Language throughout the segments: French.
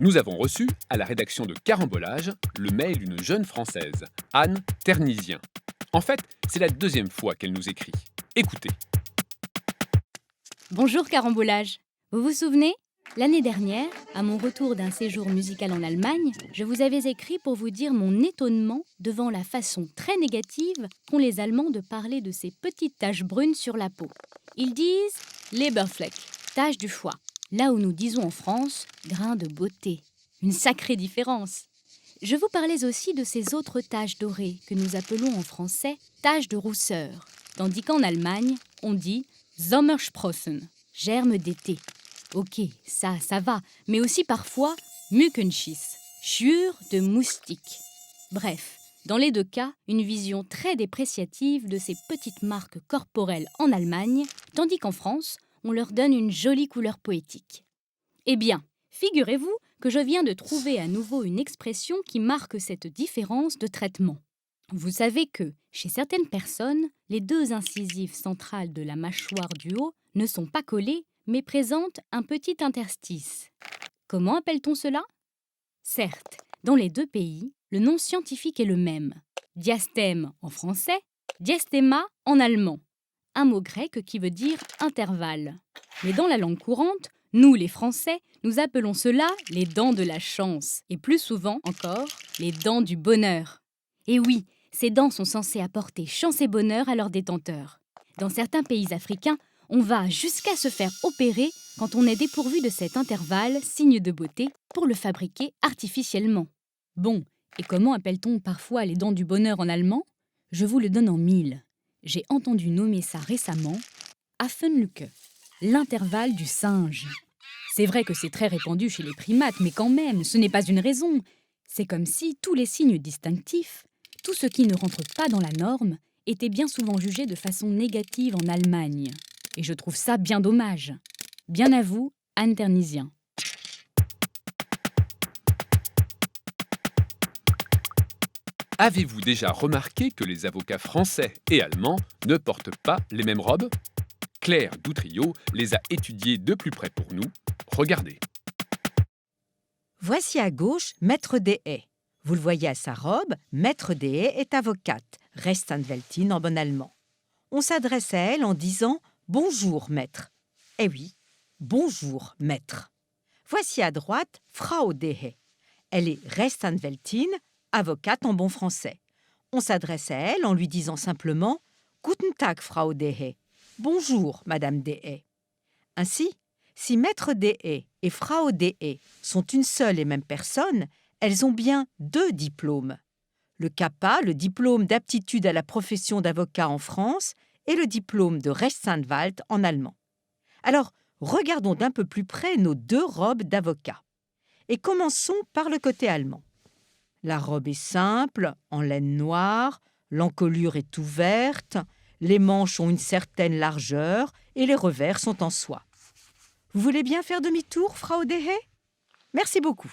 Nous avons reçu, à la rédaction de Carambolage, le mail d'une jeune Française, Anne Ternisien. En fait, c'est la deuxième fois qu'elle nous écrit. Écoutez. Bonjour Carambolage. Vous vous souvenez? L'année dernière, à mon retour d'un séjour musical en Allemagne, je vous avais écrit pour vous dire mon étonnement devant la façon très négative qu'ont les Allemands de parler de ces petites taches brunes sur la peau. Ils disent Leberfleck, tache du foie, là où nous disons en France grain de beauté. Une sacrée différence. Je vous parlais aussi de ces autres taches dorées que nous appelons en français taches de rousseur, tandis qu'en Allemagne, on dit Sommersprossen, germe d'été. Ok, ça va, mais aussi parfois Mückenschiss, chiure de moustique. Bref, dans les deux cas, une vision très dépréciative de ces petites marques corporelles en Allemagne, tandis qu'en France, on leur donne une jolie couleur poétique. Eh bien, figurez-vous que je viens de trouver à nouveau une expression qui marque cette différence de traitement. Vous savez que, chez certaines personnes, les deux incisives centrales de la mâchoire du haut ne sont pas collées, mais présentent un petit interstice. Comment appelle-t-on cela? Certes, dans les deux pays, le nom scientifique est le même. Diastème en français, diastéma en allemand. Un mot grec qui veut dire intervalle. Mais dans la langue courante, nous les Français, nous appelons cela les dents de la chance, et plus souvent encore, les dents du bonheur. Et oui, ces dents sont censées apporter chance et bonheur à leurs détenteurs. Dans certains pays africains, on va jusqu'à se faire opérer quand on est dépourvu de cet intervalle, signe de beauté, pour le fabriquer artificiellement. Bon, et comment appelle-t-on parfois les dents du bonheur en allemand? Je vous le donne en mille. J'ai entendu nommer ça récemment Affenlücke, l'intervalle du singe. C'est vrai que c'est très répandu chez les primates, mais quand même, ce n'est pas une raison. C'est comme si tous les signes distinctifs, tout ce qui ne rentre pas dans la norme, était bien souvent jugé de façon négative en Allemagne. Et je trouve ça bien dommage. Bien à vous, Anne Ternisien. Avez-vous déjà remarqué que les avocats français et allemands ne portent pas les mêmes robes? Claire Doutrillo les a étudiées de plus près pour nous. Regardez. Voici à gauche Maître Deshaies. Vous le voyez à sa robe, Maître Deshaies est avocate, Rechtsanwältin en bon allemand. On s'adresse à elle en disant « Bonjour, maître ». Eh oui, bonjour, maître. Voici à droite Frau Deshaies. Elle est Rechtsanwältin, avocate en bon français. On s'adresse à elle en lui disant simplement « Guten Tag, Frau Deshaies ». Bonjour, Madame Deshaies. Ainsi, si Maître Deshaies et Frau Deshaies sont une seule et même personne, elles ont bien deux diplômes. Le CAPA, le diplôme d'aptitude à la profession d'avocat en France, et le diplôme de Rechtsanwalt en allemand. Alors, regardons d'un peu plus près nos deux robes d'avocat. Et commençons par le côté allemand. La robe est simple, en laine noire, l'encolure est ouverte, les manches ont une certaine largeur et les revers sont en soie. Vous voulez bien faire demi-tour, Frau Deshaies? Merci beaucoup.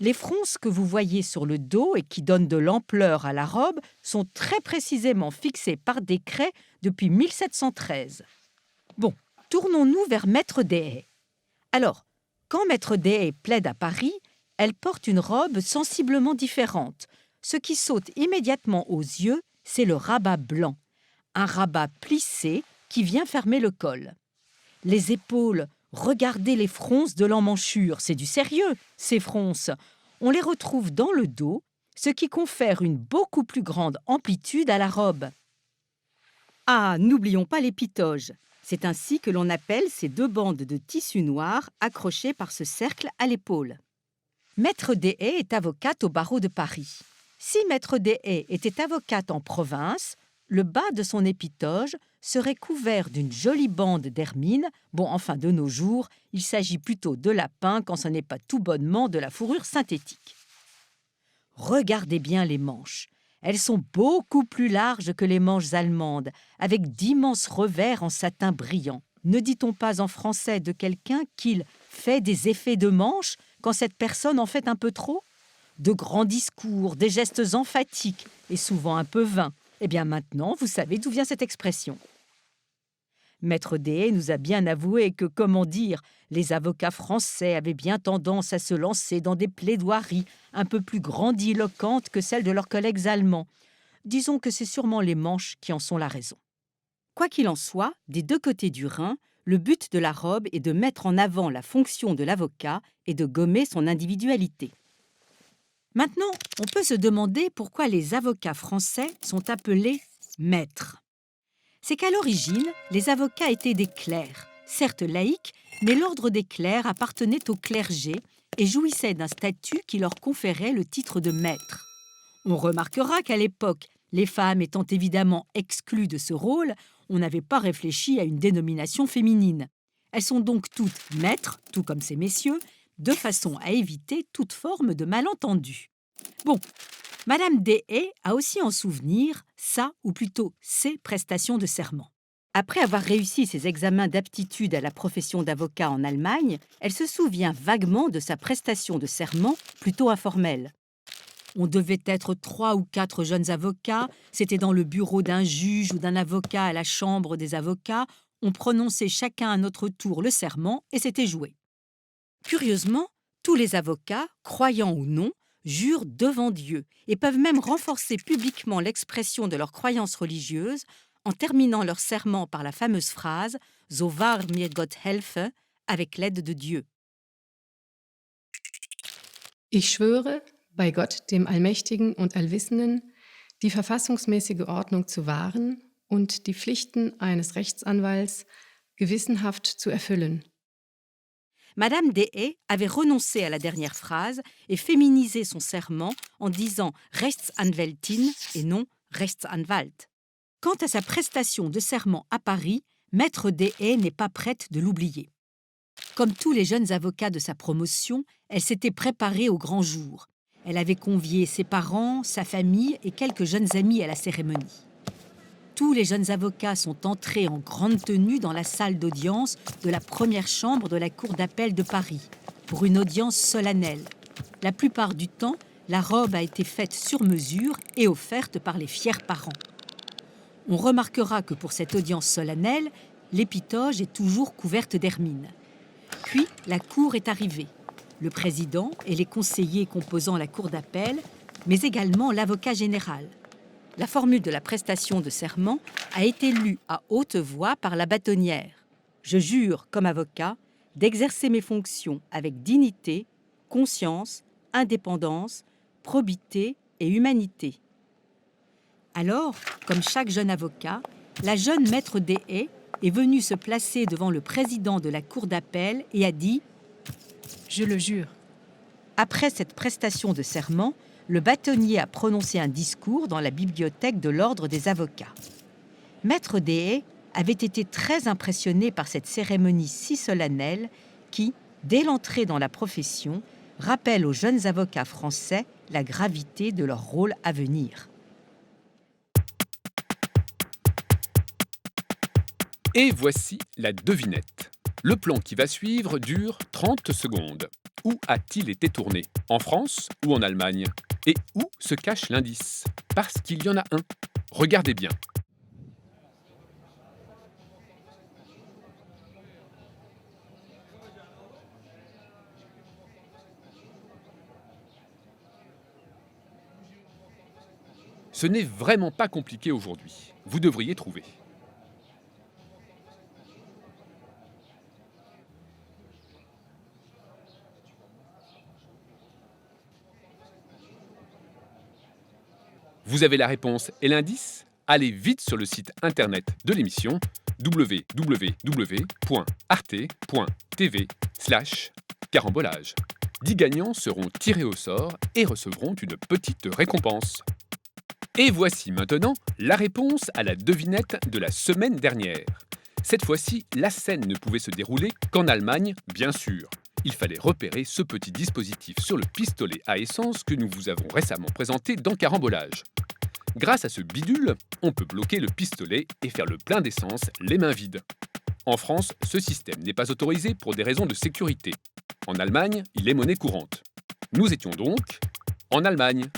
Les fronces que vous voyez sur le dos et qui donnent de l'ampleur à la robe sont très précisément fixées par décret depuis 1713. Bon, tournons-nous vers Maître Deshaies. Alors, quand Maître Deshaies plaide à Paris, elle porte une robe sensiblement différente. Ce qui saute immédiatement aux yeux, c'est le rabat blanc, un rabat plissé qui vient fermer le col. Les épaules, regardez les fronces de l'emmanchure, c'est du sérieux, ces fronces. On les retrouve dans le dos, ce qui confère une beaucoup plus grande amplitude à la robe. Ah, n'oublions pas les pitoges. C'est ainsi que l'on appelle ces deux bandes de tissu noir accrochées par ce cercle à l'épaule. Maître Deshaies est avocate au barreau de Paris. Si Maître Deshaies était avocate en province, le bas de son épitoge serait couvert d'une jolie bande d'hermine. Bon, enfin, de nos jours, il s'agit plutôt de lapin quand ce n'est pas tout bonnement de la fourrure synthétique. Regardez bien les manches. Elles sont beaucoup plus larges que les manches allemandes, avec d'immenses revers en satin brillant. Ne dit-on pas en français de quelqu'un qu'il fait des effets de manche quand cette personne en fait un peu trop? De grands discours, des gestes emphatiques et souvent un peu vains. Eh bien maintenant, vous savez d'où vient cette expression. Maître Deshaies nous a bien avoué que, comment dire, les avocats français avaient bien tendance à se lancer dans des plaidoiries un peu plus grandiloquentes que celles de leurs collègues allemands. Disons que c'est sûrement les Manches qui en sont la raison. Quoi qu'il en soit, des deux côtés du Rhin, le but de la robe est de mettre en avant la fonction de l'avocat et de gommer son individualité. Maintenant, on peut se demander pourquoi les avocats français sont appelés maîtres. C'est qu'à l'origine, les avocats étaient des clercs, certes laïcs, mais l'ordre des clercs appartenait au clergé et jouissait d'un statut qui leur conférait le titre de maître. On remarquera qu'à l'époque, les femmes étant évidemment exclues de ce rôle, on n'avait pas réfléchi à une dénomination féminine. Elles sont donc toutes maîtres, tout comme ces messieurs, de façon à éviter toute forme de malentendu. Bon, Madame Deshaies a aussi en souvenir sa, ou plutôt ses prestations de serment. Après avoir réussi ses examens d'aptitude à la profession d'avocat en Allemagne, elle se souvient vaguement de sa prestation de serment plutôt informelle. On devait être 3 ou 4 jeunes avocats, c'était dans le bureau d'un juge ou d'un avocat à la chambre des avocats, on prononçait chacun à notre tour le serment et c'était joué. Curieusement, tous les avocats, croyants ou non, jurent devant Dieu et peuvent même renforcer publiquement l'expression de leur croyance religieuse en terminant leur serment par la fameuse phrase « So wahr mir Gott helfe » avec l'aide de Dieu. Ich schwöre, bei Gott, dem Allmächtigen und Allwissenden, die verfassungsmäßige Ordnung zu wahren und die Pflichten eines Rechtsanwalts gewissenhaft zu erfüllen. Madame Deshaies avait renoncé à la dernière phrase et féminisé son serment en disant « Rechtsanwältin » et non « Rechtsanwalt ». Quant à sa prestation de serment à Paris, Maître Deshaies n'est pas prête de l'oublier. Comme tous les jeunes avocats de sa promotion, elle s'était préparée au grand jour. Elle avait convié ses parents, sa famille et quelques jeunes amis à la cérémonie. Tous les jeunes avocats sont entrés en grande tenue dans la salle d'audience de la première chambre de la Cour d'appel de Paris, pour une audience solennelle. La plupart du temps, la robe a été faite sur mesure et offerte par les fiers parents. On remarquera que pour cette audience solennelle, l'épitoge est toujours couverte d'hermine. Puis, la cour est arrivée. Le président et les conseillers composant la cour d'appel, mais également l'avocat général. La formule de la prestation de serment a été lue à haute voix par la bâtonnière. Je jure, comme avocat, d'exercer mes fonctions avec dignité, conscience, indépendance, probité et humanité. Alors, comme chaque jeune avocat, la jeune maître Deshaies est venue se placer devant le président de la cour d'appel et a dit « Je le jure ». Après cette prestation de serment, le bâtonnier a prononcé un discours dans la bibliothèque de l'Ordre des avocats. Maître Deshaies avait été très impressionné par cette cérémonie si solennelle qui, dès l'entrée dans la profession, rappelle aux jeunes avocats français la gravité de leur rôle à venir. Et voici la devinette. Le plan qui va suivre dure 30 secondes. Où a-t-il été tourné? En France ou en Allemagne? Et où se cache l'indice? Parce qu'il y en a un. Regardez bien. Ce n'est vraiment pas compliqué aujourd'hui. Vous devriez trouver. Vous avez la réponse et l'indice? Allez vite sur le site internet de l'émission www.arte.tv/carambolage. 10 gagnants seront tirés au sort et recevront une petite récompense. Et voici maintenant la réponse à la devinette de la semaine dernière. Cette fois-ci, la scène ne pouvait se dérouler qu'en Allemagne, bien sûr. Il fallait repérer ce petit dispositif sur le pistolet à essence que nous vous avons récemment présenté dans Carambolage. Grâce à ce bidule, on peut bloquer le pistolet et faire le plein d'essence les mains vides. En France, ce système n'est pas autorisé pour des raisons de sécurité. En Allemagne, il est monnaie courante. Nous étions donc en Allemagne.